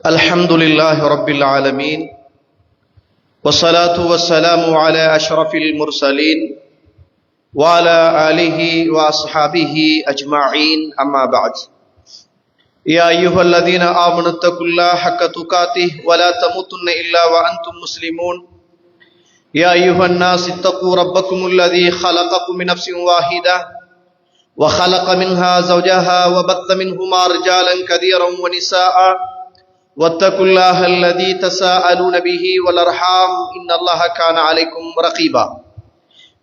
الحمد لله رب العالمين والصلاة والسلام على أشرف المرسلين وعلى آله وأصحابه أجمعين أما بعد يا أيها الذين آمنوا اتقوا الله حق تقاته ولا تموتن إلا وأنتم مسلمون يا أيها الناس اتقوا ربكم الذي خلقكم من نفس واحدة وخلق منها زوجها وبث منهما رجالا كثيرا ونساء واتقوا الله الذي تساءلون به والأرحام إن الله كان عليكم رقيبا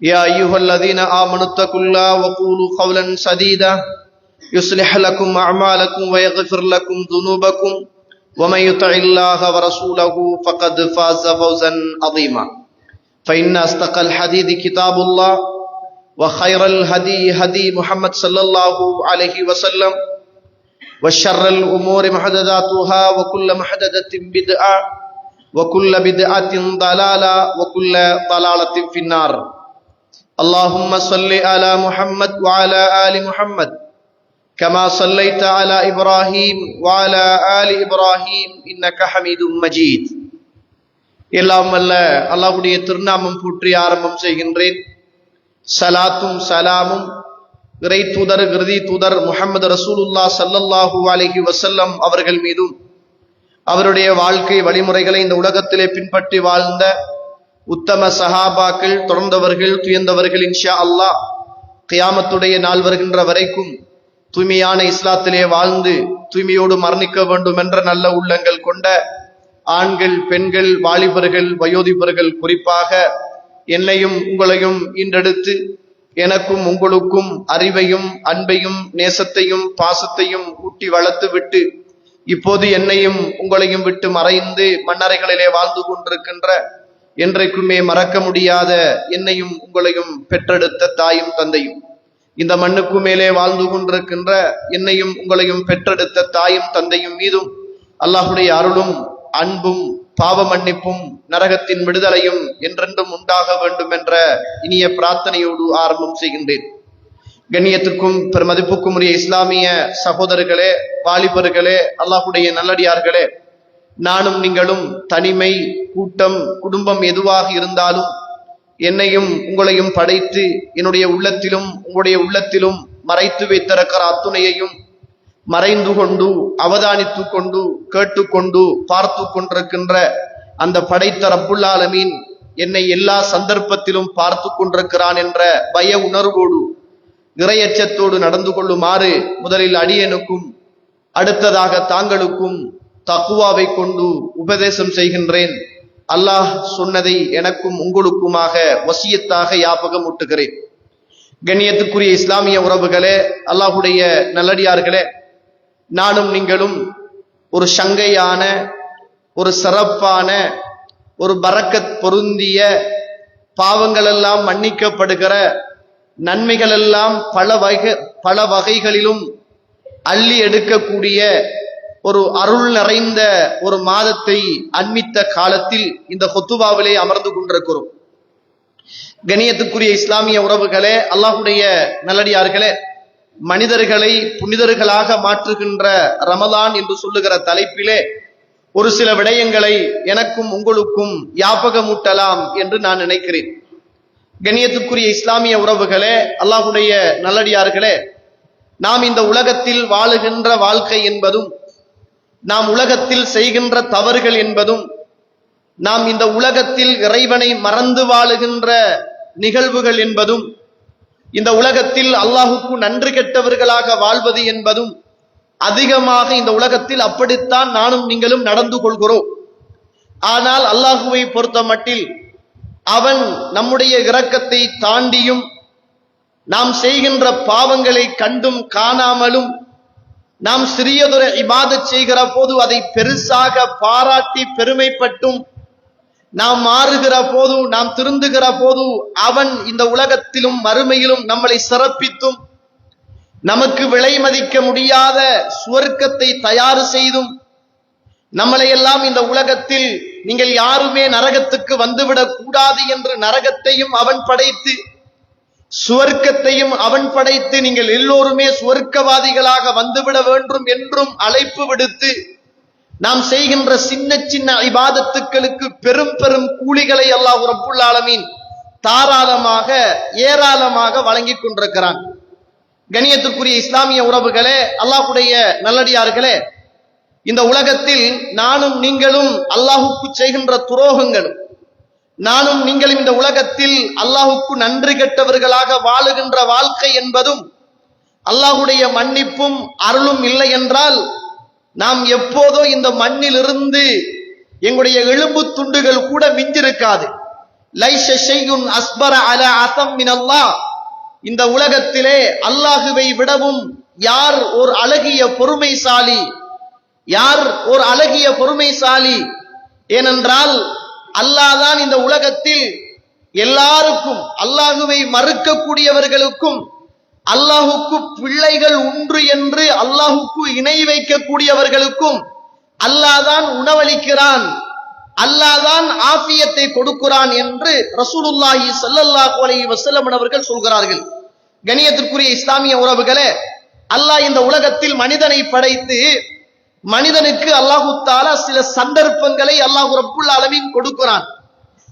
يا أيها الذين آمنوا اتقوا الله وقولوا قولا سديدا يصلح لكم أعمالكم ويغفر لكم ذنوبكم ومن يطع الله ورسوله فقد فاز فوزا عظيما فإن أصدق الحديث كتاب الله وخير الهدي هدي محمد صلى الله عليه وسلم وشر الأمور محدثاتها وكل محدثة بدعة وكل بدعة ضلالة وكل ضلالة في النار اللهم صل على محمد وعلى آل محمد كما صليت على إبراهيم وعلى آل إبراهيم إنك حميد مجيد எல்லாம் வல்ல அல்லாஹ்வுடைய திருநாமம் போற்றி ஆரம்பம் செய்கின்றேன். சலாத்தும் சலாமும் இறை தூதர் இறுதி தூதர் முஹம்மது ரசூலுல்லாஹ் ஸல்லல்லாஹு அலைஹி வஸல்லம் அவர்கள் மீதும் அவருடைய வாழ்க்கை வழிமுறைகளை இந்த உலகத்திலே பின்பற்றி வாழ்ந்த உத்தம சஹாபாக்கள், தொடர்ந்தவர்கள், துயர்ந்தவர்கள் இன்ஷா அல்லாஹ் கியாமத்துடைய நாள் வருகின்ற வரைக்கும் தூய்மையான இஸ்லாத்திலே வாழ்ந்து தூய்மையோடு மரணிக்க வேண்டும் என்ற நல்ல உள்ளங்கள் கொண்ட ஆண்கள், பெண்கள், வாலிபர்கள், வயோதிபர்கள் குறிப்பாக என்னையும் உங்களையும் ஈன்றெடுத்து எனக்கும் உங்களுக்கும் அறிவையும் அன்பையும் நேசத்தையும் பாசத்தையும் ஊட்டி வளர்த்து விட்டு இப்போது என்னையும் உங்களையும் விட்டு மறைந்து மண்ணறைகளிலே வாழ்ந்து கொண்டிருக்கின்ற என்றைக்குமே மறக்க முடியாத என்னையும் உங்களையும் பெற்றெடுத்த தாயும் தந்தையும், இந்த மண்ணுக்கு மேலே வாழ்ந்து கொண்டிருக்கின்ற என்னையும் உங்களையும் பெற்றெடுத்த தாயும் தந்தையும் மீதும் அல்லாஹ்வுடைய அருளும் அன்பும் பாவ மன்னிப்பும் நரகத்தின் விடுதலையும் என்றென்றும் உண்டாக வேண்டும் என்ற இனிய பிரார்த்தனையோடு ஆரம்பம் செய்கின்றேன். கண்ணியத்துக்கும் பெருமதிப்புக்கும் உரிய இஸ்லாமிய சகோதரர்களே, வாலிபர்களே, அல்லாஹ்வுடைய நல்லடியார்களே, நானும் நீங்களும் தனிமை, கூட்டம், குடும்பம் எதுவாக இருந்தாலும் என்னையும் உங்களையும் படைத்து என்னுடைய உள்ளத்திலும் உங்களுடைய உள்ளத்திலும் மறைத்து வைத்திருக்கிற அத்துணையையும் மறைந்து கொண்டு அவதானித்து கொண்டு கேட்டுக்கொண்டு பார்த்து கொண்டிருக்கின்ற அந்த படைத்த ரப்புல் ஆலமீன் என்னை எல்லா சந்தர்ப்பத்திலும் பார்த்து கொண்டிருக்கிறான் என்ற பய உணர்வோடு இறையச்சத்தோடு நடந்து கொள்ளுமாறு முதலில் அடியனுக்கும் அடுத்ததாக தாங்களுக்கும் தக்குவாவை கொண்டு உபதேசம் செய்கின்றேன். அல்லாஹ் சொன்னதை எனக்கும் உங்களுக்குமாக வசியத்தாக யாபகம் ஊட்டுகிறேன். கண்ணியத்துக்குரிய இஸ்லாமிய உறவுகளே, அல்லாஹ்வுடைய நல்லடியார்களே, நானும் நீங்களும் ஒரு சங்கையான, ஒரு சிறப்பான, ஒரு பரக்கத் பொருந்திய, பாவங்களெல்லாம் மன்னிக்கப்படுகிற, நன்மைகளெல்லாம் பல வகைகளிலும் அள்ளி எடுக்கக்கூடிய ஒரு அருள் நிறைந்த ஒரு மாதத்தை அண்மித்த காலத்தில் இந்த ஹுத்துபாவிலே அமர்ந்து கொண்டிருக்கிறோம். கண்ணியத்துக்குரிய இஸ்லாமிய உறவுகளே, அல்லாஹ்வுடைய நல்லடியார்களே, மனிதர்களை புனிதர்களாக மாற்றுகின்ற ரமலான் என்று சொல்லுகிற தலைப்பிலே ஒரு சில விடயங்களை எனக்கும் உங்களுக்கும் யாபகமூட்டலாம் என்று நான் நினைக்கிறேன். கண்ணியத்துக்குரிய இஸ்லாமிய உறவுகளே, அல்லாஹ்வுடைய நல்லடியார்களே, நாம் இந்த உலகத்தில் வாழுகின்ற வாழ்க்கை என்பதும், நாம் உலகத்தில் செய்கின்ற தவறுகள் என்பதும், நாம் இந்த உலகத்தில் இறைவனை மறந்து வாழுகின்ற நிகழ்வுகள் என்பதும், இந்த உலகத்தில் அல்லாஹுக்கு நன்றி கெட்டவர்களாக வாழ்வது என்பதும் அதிகமாக இந்த உலகத்தில் அப்படித்தான் நானும் நீங்களும் நடந்து கொள்கிறோம். ஆனால் அல்லாஹுவை பொறுத்த மட்டில் அவன் நம்முடைய இரக்கத்தை தாண்டியும் நாம் செய்கின்ற பாவங்களை கண்டும் காணாமலும் நாம் சிறியதொரு இபாதத் செய்கிற போது அதை பெருசாக பாராட்டி பெருமைப்பட்டும் நாம் மாறுகிற போது, நாம் திருந்துகிற போது அவன் இந்த உலகத்திலும் மறுமையிலும் நம்மளை சிறப்பித்தும் நமக்கு விலை மதிக்க முடியாத சுவர்க்கத்தை தயார் செய்தும் நம்மளை எல்லாம் இந்த உலகத்தில் நீங்கள் யாருமே நரகத்துக்கு வந்துவிடக் கூடாது என்று நரகத்தையும் அவன் படைத்து சுவர்க்கத்தையும் அவன் படைத்து நீங்கள் எல்லோருமே சுவர்க்கவாதிகளாக வந்துவிட வேண்டும் என்றும் அழைப்பு விடுத்து நாம் செய்கின்ற சின்ன சின்ன இபாதத்துக்களுக்கு பெரும் பெரும் கூலிகளை அல்லாஹ் ரப்புல் ஆலமீன் தாராளமாக ஏராளமாக வழங்கிக் கொண்டிருக்கிறான். கண்ணியத்திற்குரிய இஸ்லாமிய உறவுகளே, அல்லாஹ்வுடைய நல்லடியார்களே, இந்த உலகத்தில் நானும் நீங்களும் அல்லாஹுக்கு செய்கின்ற துரோகங்களும், நானும் நீங்களும் இந்த உலகத்தில் அல்லாஹுக்கு நன்றி கெட்டவர்களாக வாழுகின்ற வாழ்க்கை என்பதும் அல்லாஹுடைய மன்னிப்பும் அருளும் இல்லை என்றால் நாம் எப்போதோ இந்த மண்ணிலிருந்து எங்களுடைய எலும்பு துண்டுகள் கூட மிஞ்சிருக்காது. லைஸ ஷைஉன் அஸ்பர அலா அஸம் மினல்லாஹ். இந்த உலகத்திலே அல்லாஹுவை விடவும் யார் ஒரு அழகிய பொறுமைசாலி, யார் ஒரு அழகிய பொறுமைசாலி? ஏனென்றால் அல்லாஹ் தான் இந்த உலகத்தில் எல்லாருக்கும், அல்லாஹுவை மறுக்கக்கூடியவர்களுக்கும் அல்லாஹுக்கு பிள்ளைகள் உண்டு என்று அல்லாஹுக்கு இணை வைக்கக்கூடியவர்களுக்கும் அல்லாஹ் தான் உணவளிக்கிறான், அல்லாஹ் தான் ஆஃபியத்தை கொடுக்கிறான் என்று ரசூலுல்லாஹி ஸல்லல்லாஹு அலைஹி வஸல்லம் அவர்கள் சொல்கிறார்கள். கண்ணியத்திற்குரிய இஸ்லாமிய உறவுகளே, அல்லாஹ் இந்த உலகத்தில் மனிதனை படைத்து மனிதனுக்கு அல்லாஹு தஆலா சில சந்தர்ப்பங்களை அல்லாஹ் ரப்புல் ஆலமீன் கொடுக்கிறான்,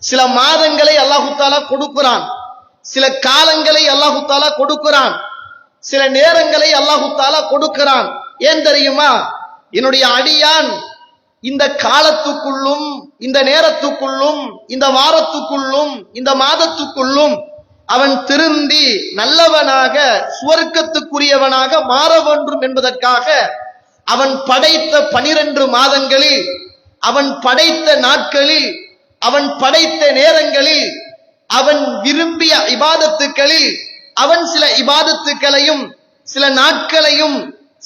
சில மாதங்களை அல்லாஹு தஆலா கொடுக்கிறான், சில காலங்களை அல்லாஹு தஆலா கொடுக்கிறான், சில நேரங்களை அல்லாஹு தஆலா கொடுக்கிறான். ஏன் தெரியுமா? என்னுடைய அடியான் இந்த காலத்துக்குள்ளும், இந்த நேரத்துக்குள்ளும், இந்த வாரத்துக்குள்ளும், இந்த மாதத்துக்குள்ளும் அவன் திருந்தி நல்லவனாக சுவர்க்கத்துக்குரியவனாக மாற வேண்டும் என்பதற்காக அவன் படைத்த 12 மாதங்களில், அவன் படைத்த நாட்களில், அவன் படைத்த நேரங்களில், அவன் விரும்பிய இபாதத்துக்களில் அவன் சில இபாதத்துக்களையும் சில நாட்களையும்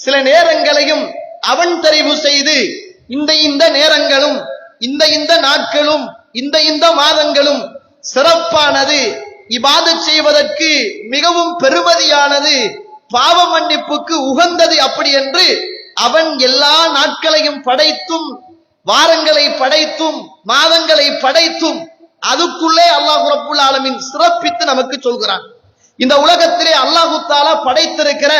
சில நேரங்களையும் அவன் தெரிவு செய்து இந்த நேரங்களும் இந்த நாட்களும் இந்த மாதங்களும் சிறப்பானது, இபாதத் செய்வதற்கு மிகவும் பெருமதியானது, பாவ மன்னிப்புக்கு உகந்தது அப்படி என்று அவன் எல்லா நாட்களையும் படைத்தும் வாரங்களை படைத்தும் மாதங்களை படைத்தும் அதுக்குள்ளே அல்லாஹ் ரப்புல் ஆலமீன் சிறப்பித்து நமக்கு சொல்கிறான். இந்த உலகத்திலே அல்லாஹு தஆலா படைத்திருக்கிற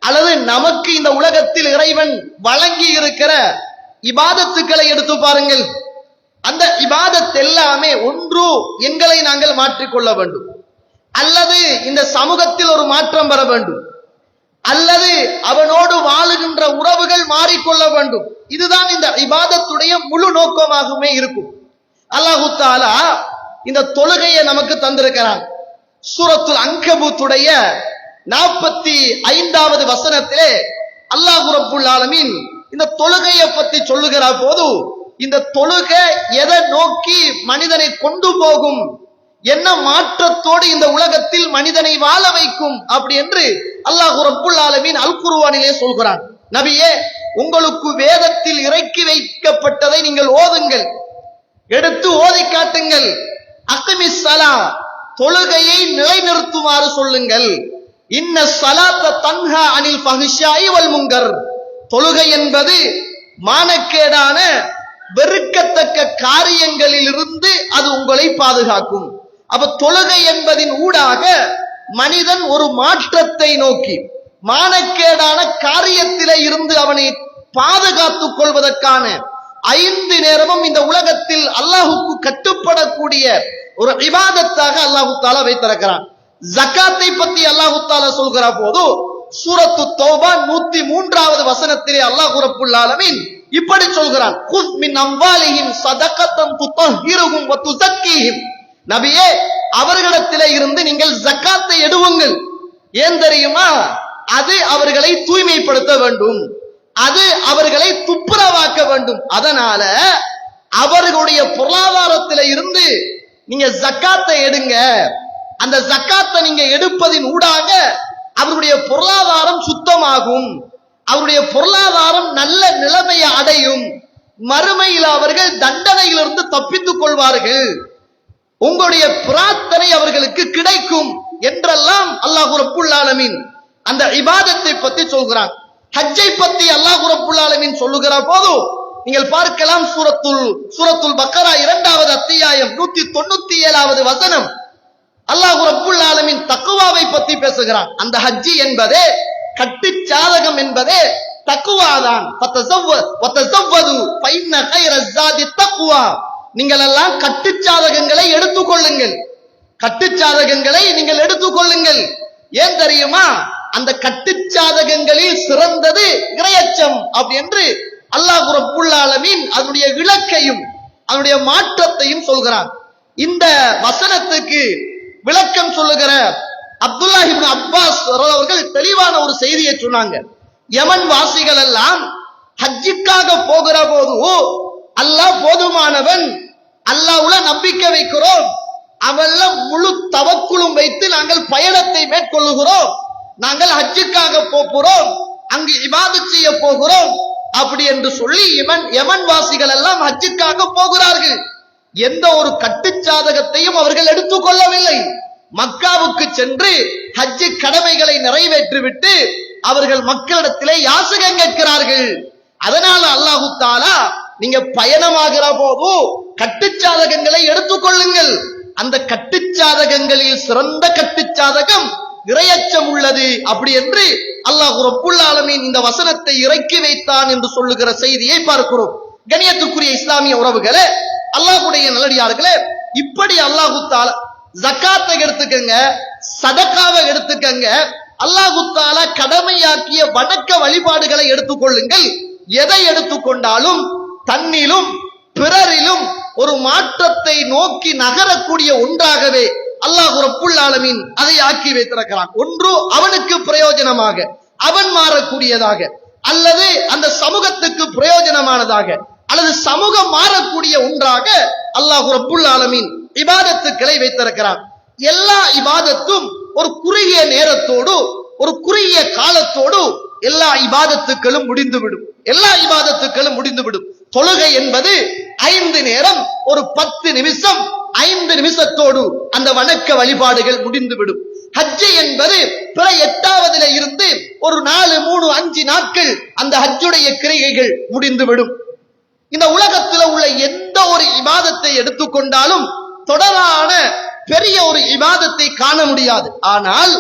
அல்லது நமக்கு இந்த உலகத்தில் இறைவன் வழங்கி இருக்கிற இபாதத்துக்களை எடுத்து பாருங்கள். அந்த இபாதத் எல்லாமே ஒன்று எங்களை நாங்கள் மாற்றிக்கொள்ள வேண்டும், அல்லது இந்த சமூகத்தில் ஒரு மாற்றம் வர வேண்டும், அல்லது அவனோடு வாழுகின்ற உறவுகள் மாறிக்கொள்ள வேண்டும். இதுதான் இந்த இபாதத்துடைய முழு நோக்கமாகவே இருக்கும். அல்லாஹு தஆலா இந்த தொழுகையை நமக்கு தந்திருக்கிறான். சூரத்துல் அன்கபூத்துடைய 45வது வசனத்திலே அல்லாஹ் ரப்புல் ஆலமீன் இந்த தொழுகையை பற்றி சொல்லுகிற போது, இந்த தொழுகை எதை நோக்கி மனிதனை கொண்டு போகும், என்ன மாற்றத்தோடு இந்த உலகத்தில் மனிதனை வாழ வைக்கும் அப்படி என்று அல்லாஹ் ரப்புல் ஆலமீன் அல் குர்ஆனிலே சொல்கிறான். நபியே, உங்களுக்கு வேதத்தில் இறக்கி வைக்கப்பட்டதை நீங்கள் ஓதுங்கள், எடுத்து ஓதி காட்டுங்கள். அக்மிஸ் ஸலா, தொழுகையை நிலைநிறுத்துமாறு சொல்லுங்கள். இன்ன ஸலாத்த தன்ஹா அனில் ஃபஹ்ஷாஇ வல் முன்கர், தொழுகை என்பது மானக்கேடான வெறுக்கத்தக்க காரியங்களில் இருந்து அது உங்களை பாதுகாக்கும். அப்ப தொழுகை என்பதின் ஊடாக மனிதன் ஒரு மாற்றத்தை நோக்கி மானக்கேடான காரியத்திலே இருந்து அவனை பாதுகாத்துக் கொள்வதற்கான 5 நேரமும் இந்த உலகத்தில் அல்லாஹுக்கு கட்டுப்படக்கூடிய ஒரு இபாதத்தாக அல்லாஹு தஆலா வைத்திருக்கிறான். ஜகாத்தை பற்றி அல்லாஹு தஆலா சொல்கிற போது சூரத்து தௌபா 103வது வசனத்திலே அல்லாஹ் ரப்புல் ஆலமீன் இப்படி சொல்கிறான், குஸ் மின் அம்வாலிஹிம் ஸதகத்தன் துதஹிருஹும் வ துஸக்கீஹிம். நபியே, அவர்களிடத்திலே இருந்து நீங்கள் ஜகாத்தை எடுவுங்கள். ஏன் தெரியுமா? அது அவர்களை தூய்மைப்படுத்த வேண்டும், அது அவர்களை துப்புரவாக்க வேண்டும். அதனால அவர்களுடைய பொருளாதாரத்தில இருந்து நீங்க ஜக்காத்தை எடுங்க. அந்த ஜக்காத்தை நீங்க எடுப்பதின் ஊடாக அவருடைய பொருளாதாரம் சுத்தமாகும், அவருடைய பொருளாதாரம் நல்ல நிலைமையை அடையும், மறுமையில் அவர்கள் தண்டனையிலிருந்து தப்பித்துக் கொள்வார்கள், உங்களுடைய பிரார்த்தனை அவர்களுக்கு கிடைக்கும் என்றெல்லாம் அல்லாஹ் ரப்புல் ஆலமீன் அந்த இபாதத்தை பற்றி சொல்கிறான். ஹஜ்ஜை பற்றி அல்லாஹ் ரப்புல் ஆலமீன் சொல்லுகிற போது நீங்கள் பார்க்கலாம், சூரத்துல் பக்கரா 2வது அத்தியாயம் 197வது வசனம். அல்லாஹ் ரப்புல் ஆலமீன் தக்குவாவை பத்தி பேசுகிறான். அந்த ஹஜ்ஜி என்பதே கட்டுச்சாதகம் என்பதே தக்குவாதான். நீங்கள் எல்லாம் கட்டுச்சாதகங்களை எடுத்துக்கொள்ளுங்கள், கட்டுச்சாதகங்களை நீங்கள் எடுத்துக்கொள்ளுங்கள். ஏன் தெரியுமா? அந்த கட்டுச்சாதகங்களில் சிறந்தது இறையச்சம் அப்படி என்று அல்லாஹ் ரப்புல் ஆலமீன் அதனுடைய விளக்கையும் அதனுடைய மாற்றத்தையும் சொல்கிறான். இந்த வசனத்துக்கு விளக்கம் சொல்லுகிற அப்துல்லாஹ் இப்னு அப்பாஸ் அவர்கள் தெளிவான ஒரு செய்தியை சொன்னாங்க. யமன் வாசிகள் எல்லாம் ஹஜ்ஜுக்காக போகிற போது அல்லாஹ் போதுமானவன், அல்லாஹ்வுல நம்பிக்கை வைக்கிறோம், அவல்ல முழு தவக்குலும் வைத்து நாங்கள் பயணத்தை மேற்கொள்ளுகிறோம், நாங்கள் ஹஜ்ஜுக்காக போகிறோம், அங்கு இபாதத் செய்ய போகிறோம் அப்படி என்று சொல்லி யமன் வாசிகள் எல்லாம் ஹஜ்ஜுக்காக போகிறார்கள். எந்த ஒரு கட்டுச்சாதகத்தையும் அவர்கள் எடுத்துக்கொள்ளவில்லை. மக்காவுக்கு சென்று ஹஜ்ஜு கடமைகளை நிறைவேற்றிவிட்டு அவர்கள் மக்களிடத்திலே யாசகம் கேட்கிறார்கள். அதனால அல்லாஹு தஆலா நீங்க பயணமாகிற போது கட்டுச்சாதகங்களை எடுத்துக்கொள்ளுங்கள், அந்த கட்டுச்சாதகங்களில் சிறந்த கட்டுச்சாதகம் இறையச்சம் உள்ளது அப்படி என்று அல்லாஹ் ரப்புல் ஆலமீன் இந்த வசனத்தை இறக்கி வைத்தான் என்று சொல்லுகிற செய்தியை பார்க்கிறோம். கண்ணியத்துக்குரிய இஸ்லாமிய உறவுகளே, அல்லாஹ்வுடைய நல்லடியார்களே, இப்படி அல்லாஹு தஆலா ஜகாத்தை எடுத்துக்கங்க, சதகாவை எடுத்துக்கங்க, அல்லாஹு தஆலா கடமையாக்கிய வணக்க வழிபாடுகளை எடுத்துக்கொள்ளுங்கள். எதை எடுத்துக்கொண்டாலும் தன்னிலும் பிறரிலும் ஒரு மாற்றத்தை நோக்கி நகரக்கூடிய ஒன்றாகவே அல்லாஹ் ரப்புல் ஆலமீன் அதை ஆக்கி வைத்திருக்கிறான். ஒன்று அவனுக்கு பிரயோஜனமாக, அவன் மாறக்கூடியதாக, அல்லது அந்த சமூகத்துக்கு பிரயோஜனமானதாக, அல்லது சமூகம் மாறக்கூடிய ஒன்றாக அல்லாஹ் ரப்புல் ஆலமீன் இபாதத்துக்களை வைத்திருக்கிறான். எல்லா இபாதத்தும் ஒரு குறுகிய நேரத்தோடு, ஒரு குறுகிய காலத்தோடு எல்லா இபாதத்துக்களும் முடிந்துவிடும். எல்லா இபாதத்துக்களும் முடிந்துவிடும். தொழுகை என்பது 5 நேரம், ஒரு 10 நிமிஷம், 5 நிமிஷத்தோடு அந்த வணக்க வழிபாடுகள் முடிந்துவிடும். ஹஜ்ஜு என்பது பிற 8வதுல இருந்து ஒரு 4, 3, 5 நாட்கள் அந்த ஹஜ்ஜுடைய கிரிகைகள் முடிந்துவிடும். இந்த உலகத்தில் உள்ள எந்த ஒரு இபாதத்தை எடுத்துக்கொண்டாலும் தொடரான பெரிய ஒரு இபாதத்தை காண முடியாது. ஆனால்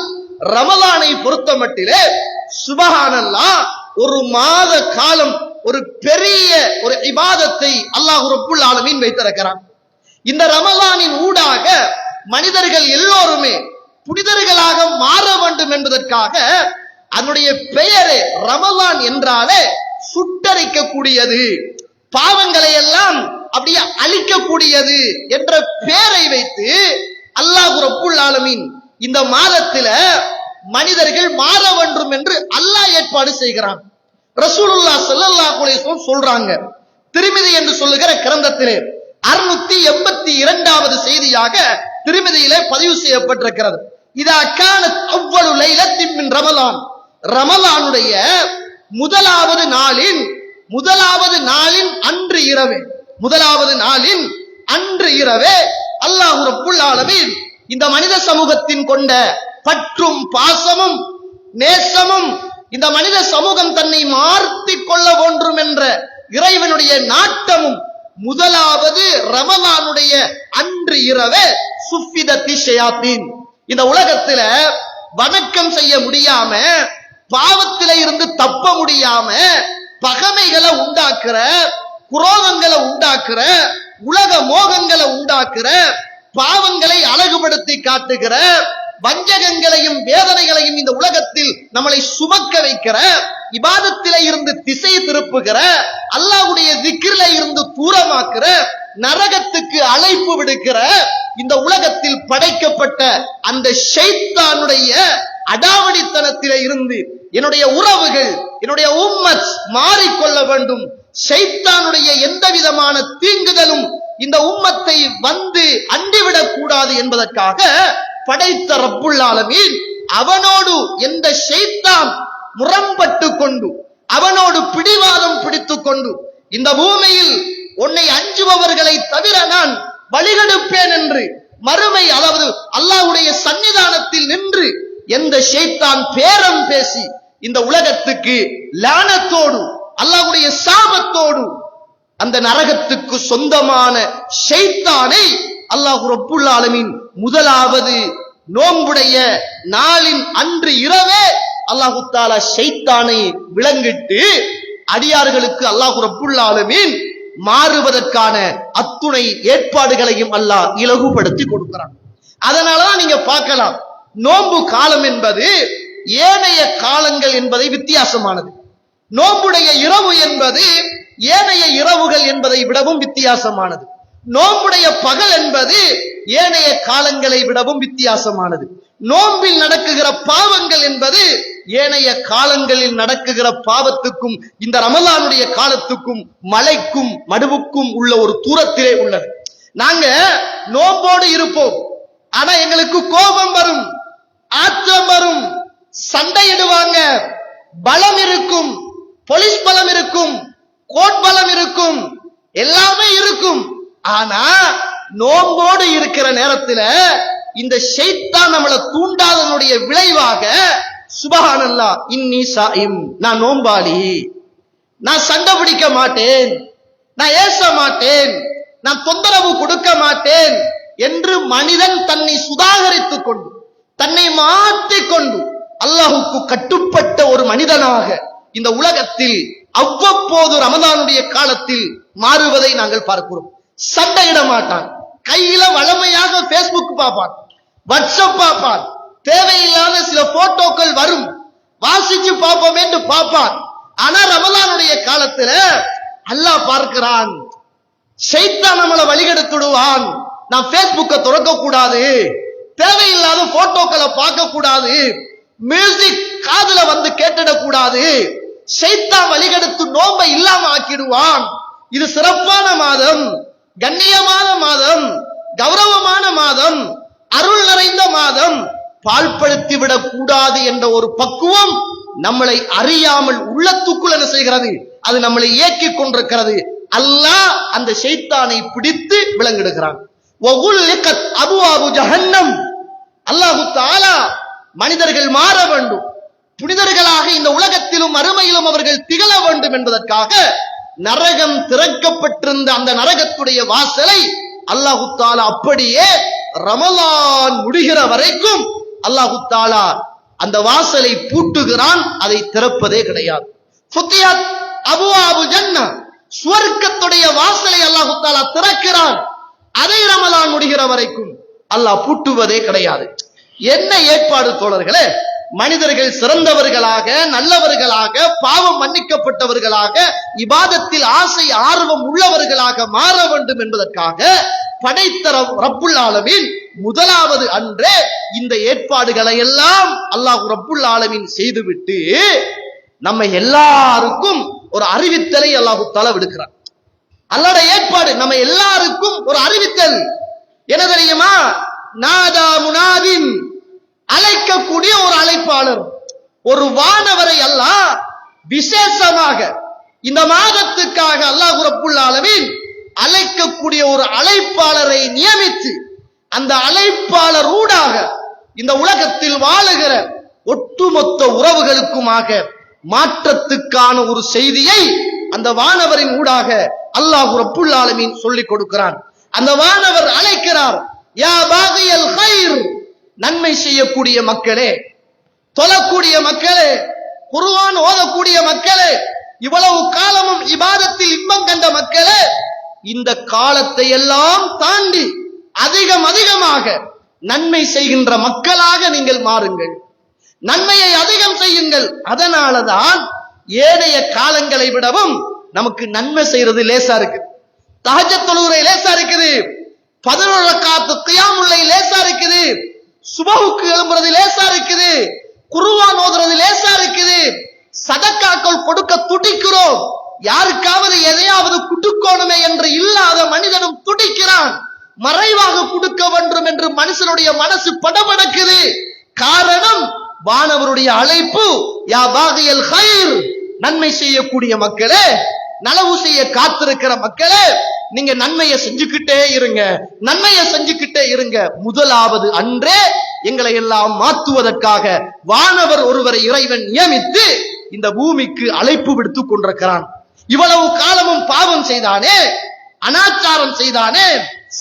ரமலானை பொறுத்த மட்டிலே சுபஹானல்லாஹ், ஒரு மாத காலம் ஒரு பெரிய ஒரு இபாதத்தை அல்லாஹ் ரப்புல் ஆலமீன் வைத்திருக்கிறான். இந்த ரமலானின் ஊடாக மனிதர்கள் எல்லோருமே புனிதர்களாக மாற வேண்டும் என்பதற்காக அதனுடைய பெயரே ரமலான் என்றாலே சுட்டரிக்கக்கூடியது, பாவங்களை எல்லாம் அப்படியே அழிக்கக்கூடியது என்ற பெயரை வைத்து அல்லாஹ் ரப்புல் ஆலமீன் இந்த மாதத்தில மனிதர்கள் மாற வேண்டும் என்று அல்லாஹ் ஏற்பாடு செய்கிறான். ரசூலுல்லாஹ் ஸல்லல்லாஹு அலைஹி வஸல்லம் சொல்றாங்க, திருமிதி என்று சொல்லுகிற கிரந்தத்திலே 682வது செய்தியாக திருமிதியிலே பதிவு செய்யப்பட்டிருக்கிறது. இதா கானத் அவ்வளு லைலத்தின் மின் ரமலான், ரமலானுடைய முதலாவது நாளின் அன்று இரவே, முதலாவது நாளின் அன்று இரவே அல்லாஹ் ரப்புல் ஆலமீன் இந்த மனித சமூகத்தின் கொண்ட பற்றும் பாசமும் நேசமும், இந்த மனித சமூகம் தன்னை மாற்றிக் கொள்ள வேண்டும் என்ற இறைவனுடைய நாட்டமும் முதலாவது ரமலானுடைய அன்று இரவே சுஃபிதத்தி ஷயாத்தீன், இந்த உலகத்துல வணக்கம் செய்ய முடியாம, பாவத்தில இருந்து தப்ப முடியாம, பகைமைகளை உண்டாக்குற, குரோதங்களை உண்டாக்குற, உலக மோகங்களை உண்டாக்குற, பாவங்களை அழகுபடுத்தி காட்டுகிற, வஞ்சகங்களையும் வேதனைகளையும் இந்த உலகத்தில் நம்மளை சுமக்க வைக்கிற, இபாதத்திலே இருந்து திசை திருப்புகிற, அல்லாஹ்வுடைய திக்ரில இருந்து தூரமாக்குற, நரகத்துக்கு அழைப்பு விடுக்கிற இந்த உலகத்தில் படைக்கப்பட்ட அந்த ஷைத்தானுடைய அடாவடித்தனத்திலே இருந்து என்னுடைய உறவுகள், என்னுடைய உம்மத் மாறிக்கொள்ள வேண்டும். ஷைத்தானுடைய எந்த விதமான தீங்குதலும் இந்த உம்மத்தை வந்து அண்டிவிடக் கூடாது என்பதற்காக படைத்த ரப்புல் ஆலமீன் அவனோடு எந்த ஷைத்தான் முரண்பட்டு கொண்டு, அவனோடு பிடிவாதம் பிடித்துக் கொண்டு, இந்த பூமியில் உன்னை அஞ்சுபவர்களை தவிர நான் வழிகெடுப்பேன் என்று மறுமை, அதாவது அல்லாஹ்வுடைய சன்னிதானத்தில் நின்று எந்த ஷைத்தான் பேரம் பேசி இந்த உலகத்துக்கு லானத்தோடு, அல்லாஹ்வுடைய சாபத்தோடு, அந்த நரகத்துக்கு சொந்தமான ஷைத்தானை அல்லாஹ் ரப்புல் ஆலமீன் முதலாவது நோன்புடைய நாளின் அன்று இரவே அல்லாஹு தஆலா ஷைத்தானை விலங்கிட்டு அடியார்களுக்கு அல்லாஹ் ரப்புல் ஆலமீன் மாறுவதற்கான அத்துணை ஏற்பாடுகளையும் அல்லாஹ் இலகுபடுத்தி கொடுக்கிறான். அதனாலதான் நீங்க பார்க்கலாம், நோன்பு காலம் என்பது ஏனைய காலங்கள் என்பதை வித்தியாசமானது. நோன்புடைய இரவு என்பது ஏனைய இரவுகள் என்பதை விடவும் வித்தியாசமானது. நோன்புடைய பகல் என்பது ஏனைய காலங்களை விடவும் வித்தியாசமானது. நோன்பில் நடக்குகிற பாவங்கள் என்பது ஏனைய காலங்களில் நடக்குகிற பாவத்துக்கும் இந்த ரமலானுடைய காலத்துக்கும் மலைக்கும் மடுவுக்கும் உள்ள ஒரு தூரத்திலே உள்ளது. நாங்க நோன்போடு இருப்போம், ஆனா எங்களுக்கு கோபம் வரும், ஆத்திரம் வரும், சண்டையிடுவாங்க, பலம் இருக்கும், போலீஸ் பலம் இருக்கும், கோர்ட் பலம் இருக்கும், எல்லாமே இருக்கும். ஆனா நோன்போடு இருக்கிற நேரத்துல இந்த ஷைத்தான் நம்மளை தூண்டாதனுடைய விளைவாக சுபஹானல்லாஹ் இன்னி சாயிம், நான் நோன்பாளி, நான் சண்டை பிடிக்க மாட்டேன், நான் ஏச மாட்டேன், நான் தொந்தரவு கொடுக்க மாட்டேன் என்று மனிதன் தன்னை சுதாகரித்துக் கொண்டு தன்னை மாற்றிக் கொண்டு அல்லாஹுக்கு கட்டுப்பட்ட ஒரு மனிதனாக இந்த உலகத்தில் அவ்வப்போது ரமதானுடைய காலத்தில் மாறுவதை நாங்கள் பார்க்கிறோம். சண்டையிட மாட்டான், கையில வளமையாக பேஸ்புக் பார்ப்பான், வாட்ஸ்அப் பார்ப்பான், தேவையில்லாத சில போட்டோக்கள் வரும், வாசிச்சு பார்ப்போம் என்று பார்ப்பான். ஆனா ரமலானுடைய காலத்துல அல்லாஹ் பார்க்கிறான், ஷைத்தான் நம்மளை வழிகெடுத்துடுவான், நான் பேஸ்புக்கை திறக்க கூடாது, தேவையில்லாத போட்டோக்களை பார்க்க கூடாது, மியூசிக் காதுல வந்து கேட்டுடக் கூடாது, ஷைத்தான் வழிகெடுத்து நோன்பை இல்லாம ஆக்கிடுவான். இது சிறப்பான மாதம், கண்ணியமான மாதம், கௌரவமான மாதம், அருள் நிறைந்த மாதம், பால்படுத்தி விடக் கூடாது என்ற ஒரு பக்குவம் நம்மளை அறியாமல் உள்ளத்துக்குள் என்ன செய்கிறது, அது நம்மளை இயக்கிக் கொண்டிருக்கிறது. அல்லாஹ் அந்த ஷைத்தானை பிடித்து விலங்கிடுகிறான். அபுவாபு ஜஹன்னம், அல்லாஹு தஆலா மனிதர்கள் மாற வேண்டும், புனிதர்களாக இந்த உலகத்திலும் அருமையிலும் அவர்கள் திகழ வேண்டும் என்பதற்காக நரகம் திறக்கப்பட்டிருந்த அந்த நரகத்துடைய வாசலை அல்லாஹு தஆலா அப்படியே ரமலான் முடிகிற வரைக்கும் அல்லாஹு தஆலா அந்த வாசலை பூட்டுகிறான், அதை திறப்பதே கிடையாது. ஃபுத்தியத் அபுவாபு ஜன்னah, சுவர்க்கத்துடைய வாசலை அல்லாஹு தஆலா திறக்கிறான், அதை ரமலான் முடிகிற வரைக்கும் அல்லாஹ் பூட்டுவதே கிடையாது. என்ன ஏற்பாடு தோழர்களே! மனிதர்கள் சிறந்தவர்களாக, நல்லவர்களாக, பாவம் மன்னிக்கப்பட்டவர்களாக, இபாதத்தில் ஆசை ஆர்வம் உள்ளவர்களாக மாற வேண்டும் என்பதற்காக படைத்த ரப்புல் ஆலமீன் முதலாவது அன்றே இந்த ஏற்பாடுகளை எல்லாம் அல்லாஹ் ரப்புல் ஆலமீன் செய்துவிட்டு நம்ம எல்லாருக்கும் ஒரு அறிவித்தலை அல்லாஹ் தஆலா விடுக்கிறார். அல்லாஹ்வுடைய ஏற்பாடு நம்ம எல்லாருக்கும் ஒரு அறிவித்தல். என்ன தெரியுமா? நாதா முனாதின், அழைக்கக்கூடிய ஒரு அழைப்பாளர், ஒரு வானவரை அல்லாஹ் விசேஷமாக இந்த மாதத்துக்காக அல்லாஹ் ரப்புல் ஆலமீன் அழைக்கக்கூடிய ஒரு அழைப்பாளரை நியமித்து அந்த அழைப்பாளர் ஊடாக இந்த உலகத்தில் வாழுகிற ஒட்டுமொத்த உறவுகளுக்குமாக மாற்றத்துக்கான ஒரு செய்தியை அந்த வானவரின் ஊடாக அல்லாஹ் ரப்புல் ஆலமீன் சொல்லிக் கொடுக்கிறான். அந்த வானவர் அழைக்கிறார், யா பாகியல் கைர், நன்மை செய்யக்கூடிய மக்களே, தொழக்கூடிய மக்களே, குர்ஆன் ஓதக்கூடிய மக்களே, இவ்வளவு காலமும் இபாதத்தில் இன்பம் கண்ட மக்களே, இந்த காலத்தை எல்லாம் தாண்டி அதிகமாக நன்மை செய்கின்ற மக்களாக நீங்கள் மாறுங்கள், நன்மையை அதிகம் செய்யுங்கள். அதனாலதான் ஏனைய காலங்களை விடவும் நமக்கு நன்மை செய்யறது லேசா இருக்கு. தஹஜ்ஜத் தொழுகை லேசா இருக்குது, 11 ரக்காத் கியாமுல் லைல் லேசா இருக்குது, சுபஹுக்கு எழும்புறது லேசா இருக்குது, குர்ஆன் ஓதுறது லேசா இருக்குது, சதக்காக்கள் கொடுக்க துடிக்கிறோம். யாருக்காவது எதையாவது குடுக்கணுமே என்று இல்லாத மனிதனும் துடிக்கிறான். மறைவாக கொடுக்க வேண்டும் என்று மனுஷனுடைய மனசு படபடக்குது. காரணம், வானவருடைய அழைப்பு, யா பாகியல் கைர், நன்மை செய்யக்கூடிய மக்களே, நலவு செய்ய காத்திருக்கிற மக்களே, நீங்க நன்மையை செஞ்சுக்கிட்டே இருங்க, நன்மையை செஞ்சுக்கிட்டே இருங்க. முதலாவது அன்றே எங்களை எல்லாம் மாற்றுவதற்காக வானவர் ஒருவரை இறைவன் நியமித்து இந்த பூமிக்கு அழைப்பு விடுத்து கொண்டிருக்கிறான். இவ்வளவு காலமும் பாவம் செய்தானே, அனாச்சாரம் செய்தானே,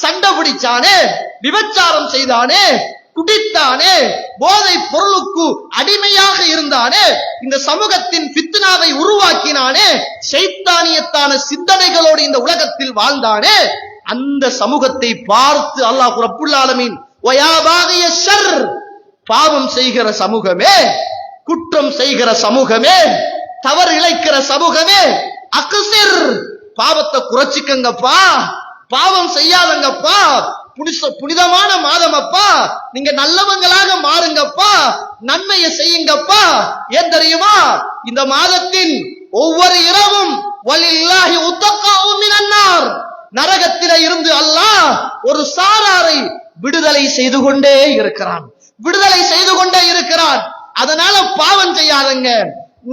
சண்டை பிடிச்சானே, விபச்சாரம் செய்தானே, குடித்தானே, போதை பொருளுக்கு அடிமையாக இருந்தானே, இந்த சமூகத்தின் ஃபித்னாவை உருவாக்கினானே, ஷைத்தானியத்தான சிந்தனைகளோடு இந்த உலகத்தில் வாழ்ந்தானே, அந்த சமூகத்தை பார்த்து அல்லாஹ் ரப்புல் ஆலமீன் வயா பாகிய ஷர், பாவம் செய்கிற சமூகமே, குற்றம் செய்கிற சமூகமே, தவறு இழைக்கிற சமூகமே, அக்ஸிர், பாவத்தை குறைச்சிக்கங்கப்பா, பாவம் செய்யாதங்கப்பா, புனிதமான மாதம் அப்பா, நீங்க நல்லவங்களாக மாறுங்கப்பா, நன்மையை செய்யுங்கப்பா. ஏன் தெரியுமா? இந்த மாதத்தின் ஒவ்வொரு இரவும் வலில்லாஹி உத்தகாஉ மினன்னார், நரகத்திலே இருந்து அல்லாஹ் ஒரு சாராரை விடுதலை செய்து கொண்டே இருக்கிறான், விடுதலை செய்து கொண்டே இருக்கிறான். அதனால பாவம் செய்யாதங்க,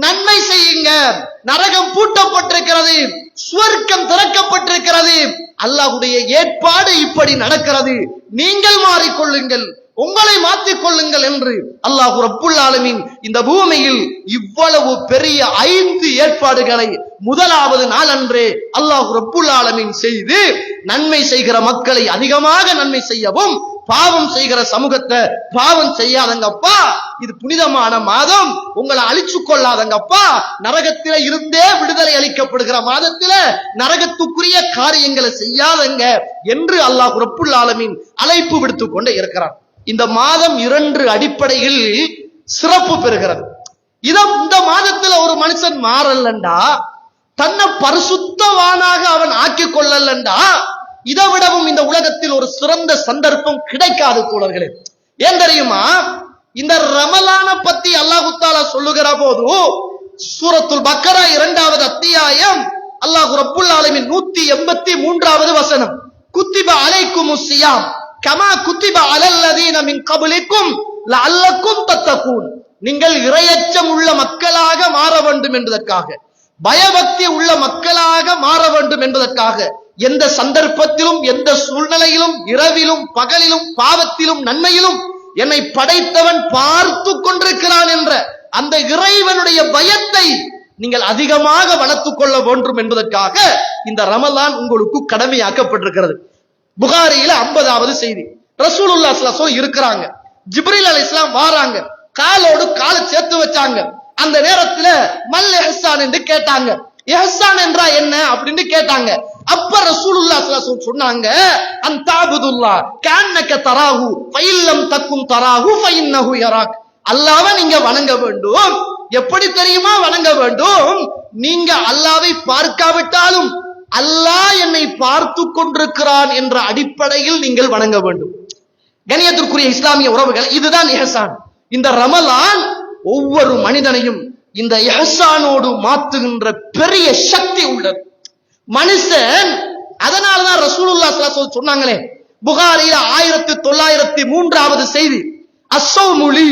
நன்மை செய்யுங்க. நரகம் பூட்டப்பட்டிருக்கிறது, சுவர்க்கம் திறக்கப்பட்டிருக்கிறது. அல்லாஹ்வுடைய ஏற்பாடு இப்படி நடக்கிறது. நீங்கள் மாறிக்கொள்ளுங்கள், உங்களை மாற்றிக் கொள்ளுங்கள் என்று அல்லாஹ் ரப்புல் ஆலமீன் இந்த பூமியில் இவ்வளவு பெரிய 5 ஏற்பாடுகளை முதலாவது நாளன்றே அல்லாஹ் ரப்புல் ஆலமீன் செய்து நன்மை செய்கிற மக்களை அதிகமாக நன்மை செய்யவும், பாவம் செய்கிற சமூகத்தை பாவம் செய்யாதங்கப்பா, இது புனிதமான மாதம், உங்களை அழிச்சு கொள்ளாதங்கப்பா, நரகத்தில இருந்தே விடுதலை அளிக்கப்படுகிற மாதத்தில நரகத்துக்குரிய காரியங்களை செய்யாதங்க என்று அல்லாஹ் ரப்புல் ஆலமீன் அழைப்பு விடுத்துக் கொண்டே இருக்கிறார். இந்த மாதம் 2 அடிப்படையில் சிறப்பு பெறுகிறது. இந்த மாதத்துல ஒரு மனுஷன் மாறலண்டா, தன்னை பரிசுத்தவானாக அவன் ஆக்கிக் கொள்ளலண்டா, இதை விடவும் இந்த உலகத்தில் ஒரு சிறந்த சந்தர்ப்பம் கிடைக்காது தோழர்களே. ஏன் தெரியுமா? இந்த ரமலான பத்தி அல்லாஹ் தஆலா சொல்லுகிற போது சூரத்துல் பக்கரா 2வது அத்தியாயம் அல்லாஹ் ரப்புல் ஆலமீன் 183வது வசனம், குத்திப அலைக்குமுஸ் ஸியாம் கமா குத்திப அலல்லதீன மின் கப்லிக்கும் லஅல்லக்கும் தத்தகூன், நீங்கள் இறையச்சம் உள்ள மக்களாக மாற வேண்டும் என்பதற்காக, பயபக்தி உள்ள மக்களாக மாற வேண்டும் என்பதற்காக, எந்த சந்தர்ப்பத்திலும் எந்த சூழ்நிலையிலும் இரவிலும் பகலிலும் பாவத்திலும் நன்மையிலும் என்னை படைத்தவன் பார்த்து கொண்டிருக்கிறான் என்ற அந்த இறைவனுடைய பயத்தை நீங்கள் அதிகமாக வளர்த்துக் கொள்ள வேண்டும் என்பதற்காக இந்த ரமலான் உங்களுக்கு கடமையாக்கப்பட்டிருக்கிறது. புகாரியில 50வது செய்தி, ரசூலுல்லாஹி ஸல்லல்லாஹு அலைஹி வஸல்லம் இருக்கிறாங்க, ஜிப்ரீல் அலைஹிஸ்ஸலாம் வாராங்க, காலோடு காலை சேர்த்து வச்சாங்க. அந்த நேரத்துல மல் இஹ்சான் என்று கேட்டாங்க. இஹ்சான் என்றா என்ன அப்படின்னு கேட்டாங்க. அப்ப ரசூலுல்லாஹி ஸல்லல்லாஹு அலைஹி வஸல்லம் சொன்னாங்க, அன்தஅபுதுல்லாஹ் கஅன்னக தராஹு ஃபஇல்லம் தகுன் தராஹு ஃபஇன்னஹு யராக், அல்லாஹ்வை நீங்க வணங்க வேண்டும். எப்படி தெரியுமா வணங்க வேண்டும்? நீங்க அல்லாஹ்வை பார்க்காவிட்டாலும் அல்லாஹ் என்னை பார்த்து கொண்டிருக்கிறான் என்ற அடிப்படையில் நீங்கள் வணங்க வேண்டும். கண்ணியத்திற்குரிய இஸ்லாமிய உறவுகள், இதுதான் இஹ்சான். இந்த ரமலான் ஒவ்வொரு மனிதனையும் இந்த இஹ்சானோடு மாற்றுகின்ற பெரிய சக்தி உள்ளது மனுஷன். அதனாலதான் ரசூலுல்லாஹி ஸல்லல்லாஹு அலைஹி வஸல்லம் சொன்னாங்களே, புகாரியில 1903வது செய்தி, அஸ்ஸௌமுலி,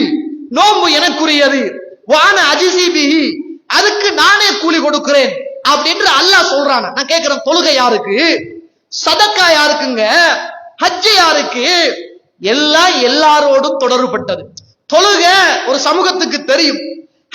நோன்பு எனக்குரியது, வான அஜிசிபிஹி, அதுக்கு நானே கூலி கொடுக்கிறேன் அப்படின்னு அல்லாஹ் சொல்றான். நான் கேட்கிறேன், தொழுகை யாருக்கு? சதக்கா யாருக்குங்க? ஹஜ் யாருக்கு? எல்லாம் எல்லாரோடும் தொடர்புபட்டது. தொழுகை ஒரு சமூகத்துக்கு தெரியும்,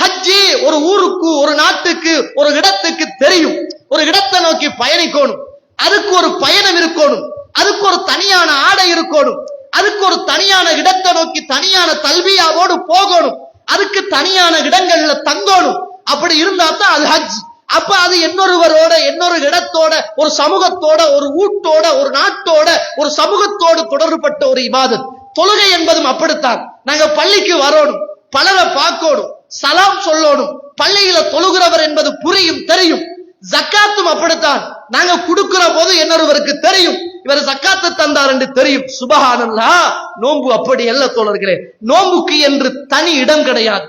ஹஜ்ஜி ஒரு ஊருக்கு, ஒரு நாட்டுக்கு, ஒரு இடத்துக்கு தெரியும். ஒரு இடத்தை நோக்கி பயணிக்கணும், அதுக்கு ஒரு பயணம் இருக்கணும், அதுக்கு ஒரு தனியான ஆடை இருக்கணும், அதுக்கு ஒரு தனியான இடத்தை நோக்கி தனியான தல்பியாவோடு போகணும், அதுக்கு தனியான இடங்கள்ல தங்கணும். அப்படி இருந்தா தான் அது ஹஜ். அப்ப அது இன்னொருவரோட, இன்னொரு இடத்தோட, ஒரு சமூகத்தோட, ஒரு ஊட்டோட, ஒரு நாட்டோட, ஒரு சமூகத்தோடு தொடர்புபட்ட ஒரு இபாதத். தொழுகை என்பதும் அப்படித்தான். நாங்க பள்ளிக்கு வரணும், பலரை பார்க்கணும், சலாம் சொல்லணும், பள்ளியில தொழுகிறவர் என்பது புரியும், தெரியும். ஜக்காத்தும் அப்படித்தான். நாங்க கொடுக்கிற போது இன்னொருவருக்கு தெரியும், இவர் ஜக்காத்து தந்தார் என்று தெரியும். சுபஹானல்லாஹ். நோன்பு அப்படி அல்ல தோழர்களே. நோன்புக்கு என்று தனி இடம் கிடையாது,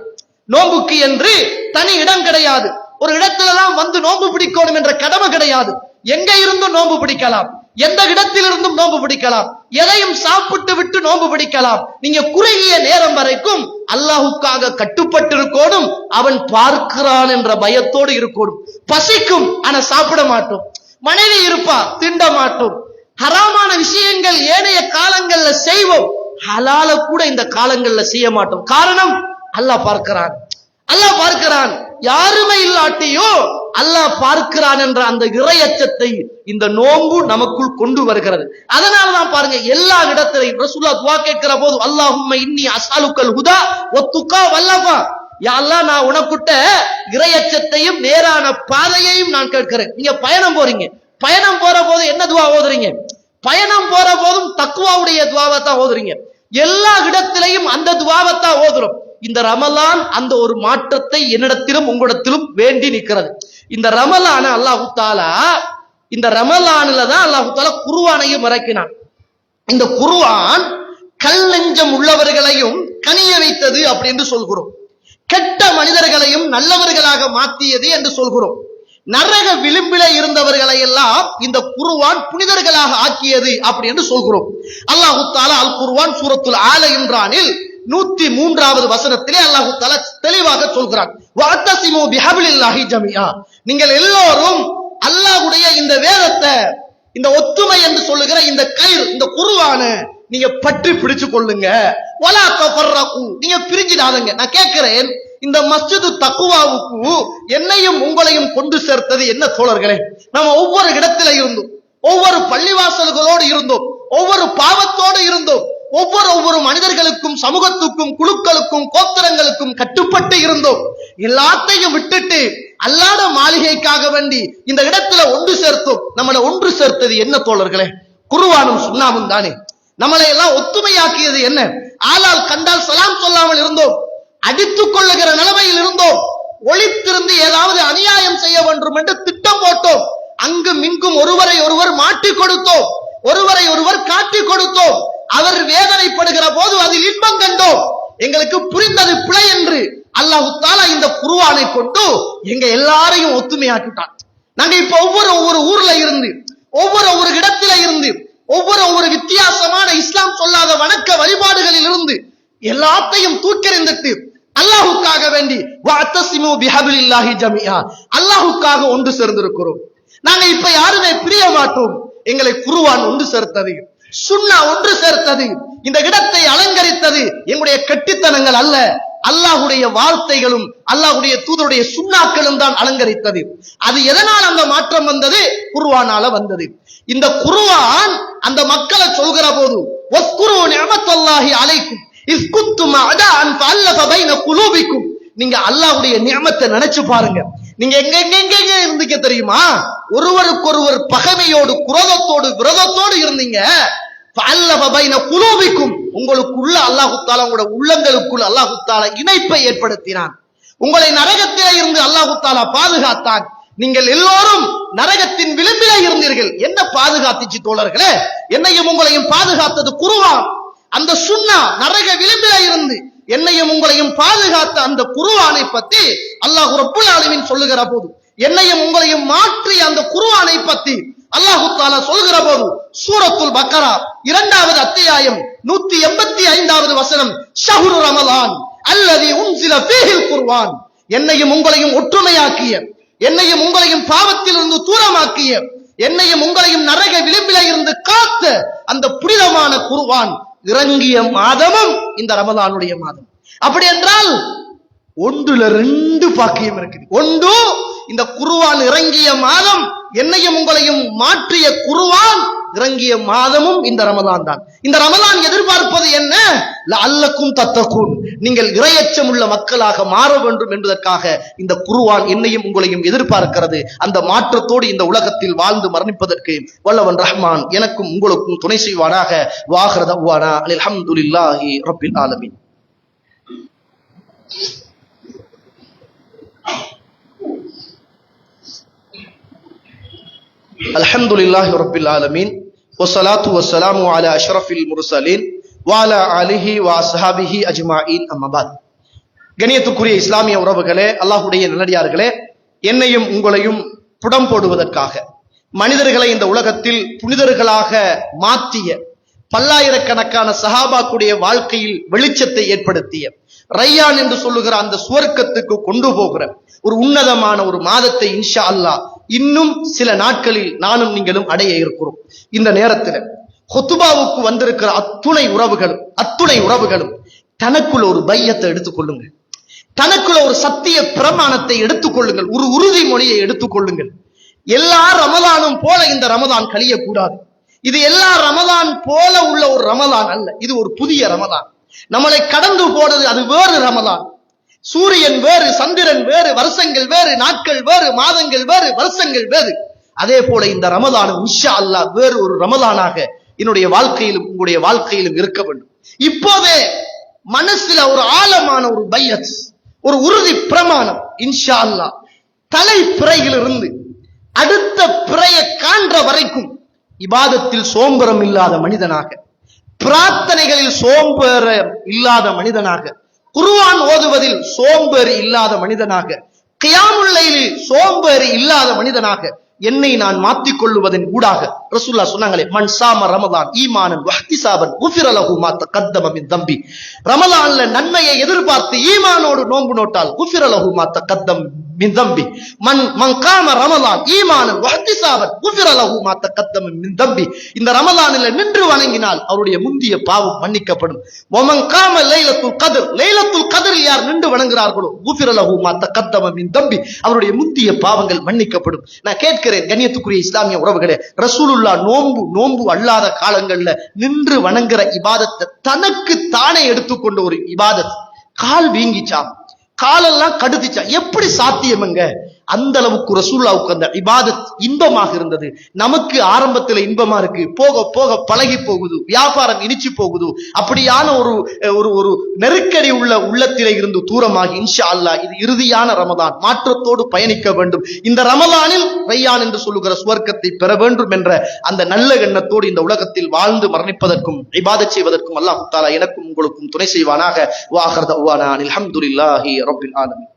நோன்புக்கு என்று தனி இடம் கிடையாது. ஒரு இடத்துலதான் வந்து நோன்பு பிடிக்கணும் என்ற கடமை கிடையாது. எங்க இருந்தும் நோன்பு பிடிக்கலாம், எந்த இடத்திலிருந்தும் நோன்பு பிடிக்கலாம், எதையும் சாப்பிட்டு விட்டு நோன்பு பிடிக்கலாம். நீங்க குறுகிய நேரம் வரைக்கும் அல்லாஹுக்காக கட்டுப்பட்டு இருக்கணும், அவன் பார்க்கிறான் என்ற பயத்தோடு இருக்கணும். பசிக்கும், ஆனா சாப்பிட மாட்டோம். மனைவி இருப்பா, திண்ட மாட்டோம். ஹராமான விஷயங்கள் ஏனைய காலங்கள்ல செய்வோம், ஹலால கூட இந்த காலங்கள்ல செய்ய மாட்டோம். காரணம், அல்லாஹ் பார்க்கிறான். அல்லாஹ் பார்க்கிறான். யாருமே இல்லாட்டியோ அல்லாஹ் பார்க்கிறான் என்ற அந்த இறையச்சத்தை இந்த நோன்பு நமக்குள் கொண்டு வருகிறது. அதனாலதான் பாருங்க, எல்லா இடத்திலையும் ரசூலுல்லாஹ் துஆ கேட்கிற போது அல்லாஹும்ம இன்னி அஸ்அலுக்கல் ஹுதா வத்துகா வல்லஃபா, யா அல்லாஹ் நான் உனக்கிட்ட இறையச்சத்தையும் நேரான பாதையையும் நான் கேட்கிறேன். நீங்க பயணம் போறீங்க, பயணம் போற போது என்ன துஆ ஓதுறீங்க? பயணம் போற போதும் தக்வாவுடைய துஆவை தான் ஓதுறீங்க. எல்லா இடத்திலையும் அந்த துஆவை தான் ஓதுறோம். இந்த ரமலான் அந்த ஒரு மாற்றத்தை என்னிடத்திலும் உங்களிடத்திலும் வேண்டி நிற்கிறது. இந்த ரமலான அல்லாஹு தஆலா, இந்த ரமலான்ல தான் அல்லாஹு தஆலா குர்ஆனையும் இறக்கினான். இந்த குர்ஆன் கல் நெஞ்சம் உள்ளவர்களையும் கனிய வைத்தது அப்படி என்று சொல்கிறோம். கெட்ட மனிதர்களையும் நல்லவர்களாக மாற்றியது என்று சொல்கிறோம். நரக விளிம்பில இருந்தவர்களை எல்லாம் இந்த குர்ஆன் புனிதர்களாக ஆக்கியது அப்படி என்று சொல்கிறோம். அல்லாஹு தஆலா அல் குர்ஆன் சூரத்துல் ஆல இம்ரானில் 103வது வசனத்திலே அல்லாஹு தஆலா தெளிவாக சொல்கிறான், வஅத்தஸிமு பிஹப்லில்லாஹி ஜமீஆ, நீங்கள் எல்லோரும் அல்லாஹ்வுடைய இந்த வேதத்தை, இந்த ஒத்துமை என்று சொல்லுகிற இந்த கயிறு, இந்த குர்ஆனை நீங்க பற்றி பிடிச்சு கொள்ளுங்க. வலா தஃபர்ரகு, நீங்க பிரிஞ்சிடாதீங்க. நான் கேட்கிறேன், இந்த மஸ்ஜிது தக்வாவுக்கு என்னையும் உங்களையும் கொண்டு சேர்த்தது என்ன தோழர்களே? நாம ஒவ்வொரு இடத்துல இருந்தோம், ஒவ்வொரு பள்ளிவாசல்களோடு இருந்தோம், ஒவ்வொரு பாவத்தோடு இருந்தோம், ஒவ்வொரு மனிதர்களுக்கும் சமூகத்துக்கும் குழுக்களுக்கும் கோத்திரங்களுக்கும் கட்டுப்பட்டு இருந்தோம். எல்லாத்தையும் விட்டுட்டு அல்லாஹ் மாளிகைக்காக வேண்டி இந்த இடத்துல ஒன்று சேர்த்தோம். நம்மளை ஒன்று சேர்த்தது என்ன தோழர்களே? குர்ஆனும் சுன்னாவும் தானே. நம்மளை எல்லாம் ஒத்துமையாக்கியது என்ன? ஆளால் கண்டால் சலாம் சொல்லாமல் இருந்தோம், அடித்துக் கொள்ளுகிற நிலைமையில் இருந்தோம், ஒளித்திருந்து ஏதாவது அநியாயம் செய்ய வேண்டும் என்று திட்டம் போட்டோம், அங்கும் இங்கும் ஒருவரை ஒருவர் மாட்டிக் கொடுத்தோம், ஒருவரை ஒருவர் காட்டிக் கொடுத்தோம், அவர் வேதனைப்படுகிற போது அதில் இன்பம் கண்டோம், எங்களுக்கு புரிந்தது பிழை என்று அல்லாஹு தஆலா இந்த குர்ஆனை கொண்டு எங்க எல்லாரையும் ஒத்துமையாக்கிட்டான். நாங்க இப்ப ஒவ்வொரு ஊர்ல இருந்து, ஒவ்வொரு இடத்தில இருந்து, ஒவ்வொரு வித்தியாசமான இஸ்லாம் சொல்லாத வணக்க வழிபாடுகளில் இருந்து எல்லாத்தையும் தூக்கெறிந்துட்டு அல்லாஹுக்காக வேண்டி வஅத்தஸிமு பிஹப்லில்லாஹி ஜமீஆ, அல்லாஹுக்காக ஒன்று சேர்ந்திருக்கிறோம். நாங்க இப்ப யாருமே பிரிய மாட்டோம். எங்களை குர்ஆன் ஒன்று சேர்த்தது, சுன்னா ஒன்று சேர்த்தது, இந்த இடத்தை அலங்கரித்தது எங்களுடைய கெட்டித்தனங்கள் அல்ல, அல்லாஹ்வுடைய வார்த்தைகளும் அல்லாஹ்வுடைய தூதருடைய சுன்னாக்களும் தான் அலங்கரித்தது. அது எதனால் அந்த மாற்றம் வந்தது? குர்ஆனால வந்தது. இந்த குர்ஆன் அந்த மக்களை சொல்கிற போது வஸ்குரு நிஅமத்தல்லாஹி அலைக்கும் இஸ் குன்தும் அதான் ஃபஅல்லஃப பைன குலூபிக்கும், நீங்க அல்லாஹ்வுடைய நிஅமத்தை நினைச்சு பாருங்க. நீங்க எங்க இருந்தீங்க தெரியுமா? ஒருவருக்கொருவர் பகைமையோடு குரோதத்தோடு விரோதத்தோடு இருந்தீங்க. ஃபஅல்லஃப பைன குலூபிக்கும், உங்களுக்குள்ள அல்லாஹ் தஆலா உங்களுடைய உள்ளங்களுக்குள் அல்லாஹ் தஆலா இணைப்பை ஏற்படுத்தினான். உங்களை நரகத்திலே இருந்து அல்லாஹ் தஆலா பாதுகாத்தான். நீங்கள் எல்லோரும் நரகத்தின் விளிம்பிலே இருந்தீர்கள். என்ன பாதுகாத்துச்சு தோழர்களே? என்னையும் உங்களையும் பாதுகாத்தது குர்ஆன். அந்த சுன்னா நரக விளிம்பிலே இருந்து என்னையும் உங்களையும் பாதுகாத்த அந்த குர்ஆனை பத்தி அல்லாஹ் ரப்புல் ஆலமீன் சொல்லுகிற போது, என்னையும் உங்களையும் மாற்றி அந்த குர்ஆனை பத்தி அல்லாஹ் தஆலா சொல்கிற போது சூரத்துல் பக்கரா 2வது அத்தியாயம் 185வது வசனம், ஷஹ்ரு ரமலான் அல்லதி உன்சில ஃபீஹில் குர்ஆன், என்னையும் உங்களையும் ஒற்றுமையாக்கிய, என்னையும் உங்களையும் பாவத்தில் இருந்து தூரமாக்கிய, என்னையும் உங்களையும் நரக விளிம்பில இருந்து காத்த அந்த புனிதமான குர்ஆன் இறங்கிய மாதமும் இந்த ரமலானுடைய மாதம். அப்படி என்றால் ஒன்றுல 2 பாக்கியம் இருக்குது. ஒன்று, இந்த குர்ஆன் இறங்கிய மாதம், என்னையும் உங்களையும் மாற்றிய குர்ஆன் இறங்கிய மாதமும் இந்த ரமலான் தான். இந்த ரமலான் எதிர்பார்ப்பது என்ன? லஅல்லக்கும் தத்தகூன், நீங்கள் இறையச்சம் உள்ள மக்களாக மாற வேண்டும் என்பதற்காக இந்த குர்ஆன் என்னையும் உங்களையும் எதிர்பார்க்கிறது. அந்த மாற்றத்தோடு இந்த உலகத்தில் வாழ்ந்து மரணிப்பதற்கு வல்லவன் ரஹ்மான் எனக்கும் உங்களுக்கும் துணை செய்வானாக. வாஹிர தஅவானா அல்ஹம்துலில்லாஹி ரப்பில் ஆலமீன். அல்ஹம்துலில்லாஹி ரப்பில் ஆலமீன் வஸ்ஸலாத்து வஸ்ஸலாமு அலா அஷ்ரஃபில் முர்ஸலீன் வ அலா ஆலிஹி வ அஸ்ஹாபிஹி அஜ்மாஈன். அம்மா பாத். கண்ணியத்துக்குரிய இஸ்லாமிய உறவுகளே, அல்லாஹ்வுடைய நல்லடியார்களே, என்னையும் உங்களையும் புடம் போடுவதற்காக மனிதர்களை இந்த உலகத்தில் புனிதர்களாக மாற்றிய, பல்லாயிரக்கணக்கான சஹாபாக்குடைய வாழ்க்கையில் வெளிச்சத்தை ஏற்படுத்திய, ரையான் என்று சொல்லுகிற அந்த சுவர்க்கத்துக்கு கொண்டு போகிற ஒரு உன்னதமான ஒரு மாதத்தை இன்ஷா அல்லாஹ் இன்னும் சில நாட்களில் நானும் நீங்களும் அடைய இருக்கிறோம். இந்த நேரத்தில் ஹுத்பாவுக்கு வந்திருக்கிற அத்துணை உறவுகளும் தனக்குள்ள ஒரு பையத்தை எடுத்துக்கொள்ளுங்க. தனக்குள்ள ஒரு சத்திய பிரமாணத்தை எடுத்துக்கொள்ளுங்கள், ஒரு உறுதிமொழியை எடுத்துக்கொள்ளுங்கள். எல்லா ரமதானும் போல இந்த ரமதான் கழியக்கூடாது. இது எல்லா ரமதான் போல உள்ள ஒரு ரமதான் அல்ல, இது ஒரு புதிய ரமதான். நம்மளை கடந்து போனது அது வேறு ரமதான். சூரியன் வேறு, சந்திரன் வேறு, வருஷங்கள் வேறு, நாட்கள் வேறு, மாதங்கள் வேறு, வருஷங்கள் வேறு. அதே போல இந்த ரமதானும் இன்ஷா அல்லாஹ் வேறு ஒரு ரமதானாக என்னுடைய வாழ்க்கையிலும் உங்களுடைய வாழ்க்கையிலும் இருக்க வேண்டும். இப்போதே மனசுல ஒரு ஆழமான ஒரு பையத், ஒரு உறுதி பிரமாணம், இன்ஷா அல்லாஹ் தலை பிறையிலிருந்து அடுத்த பிறையை காண்ற வரைக்கும் இபாதத்தில் சோம்பரம் இல்லாத மனிதனாக, பிரார்த்தனைகளில் சோம்பேறம் இல்லாத மனிதனாக, குர்ஆன் ஓதுவதில் சோம்பேறி இல்லாத மனிதனாக, கியாமுல் லைலில் சோம்பேறி இல்லாத மனிதனாக என்னை நான் மாற்றிக் கொள்ளுவதன் ஊடாக ரசூலுல்லாஹ் சொன்னாங்களே, மன் சாம ரமதான் ஈமானன் வஹ்திசாபன் குஃபிர லஹு மா தகத்தம மின் தம்பி. ரமலான்ல நன்மையை எதிர்பார்த்து ஈமானோடு நோன்பு நோட்டால் குஃபிர லஹு மா தகத்தம் மின் தம்பி. மன் காம ரமதான் ஈமானன் வஹ்திசாபன் குஃபிர லஹு மா தகத்தம மின் தம்பி. இந்த ரமலானில் நின்று வணங்கினால் அவருடைய முந்திய பாவம் மன்னிக்கப்படும். வமன் காம லைலத்துல் கத்ர், லைலத்துல் கத்ரில் யார் நின்று வணங்குகிறார்களோ குஃபிர லஹு மா தகத்தம மின் தம்பி, அவருடைய முந்திய பாவங்கள் மன்னிக்கப்படும். நான் கேட்கிறேன் கண்ணியத்துக்குரிய இஸ்லாமிய உறவுகளே, ரசூலுல்லாஹ் நோன்பு அல்லாத காலங்கள்ல நின்று வணங்குற இபாதத்தை தனக்கு தானே எடுத்துக்கொண்ட ஒரு இபாதத், கால் வீங்கிச்சாம், காலெல்லாம் கடுத்துச்சா, எப்படி சாத்தியமுங்க? அந்த அளவுக்கு ரசூலுல்லாஹ்வுக்கு அந்த இபாதத் இன்பமாக இருந்தது. நமக்கு ஆரம்பத்தில் இன்பமா இருக்கு, போக போக பழகி போகுது, வியாபாரம் இனிச்சு போகுது. அப்படியான ஒரு நெருக்கடி உள்ள உள்ளத்திலே இருந்து தூரமாகி இன்ஷா அல்லாஹ் இது இறுதியான ரமதான், மாற்றத்தோடு பயணிக்க வேண்டும். இந்த ரமலானில் ரையான் என்று சொல்லுகிற சுவர்க்கத்தை பெற வேண்டும் என்ற அந்த நல்ல எண்ணத்தோடு இந்த உலகத்தில் வாழ்ந்து மரணிப்பதற்கும் இபாதத் செய்வதற்கும் அல்லாஹ் தஆலா எனக்கும் உங்களுக்கும் துணை செய்வானாக. வ ஆகிரு தஅவானா அல்ஹம்துலில்லாஹி ரப்பில் ஆலமீன்.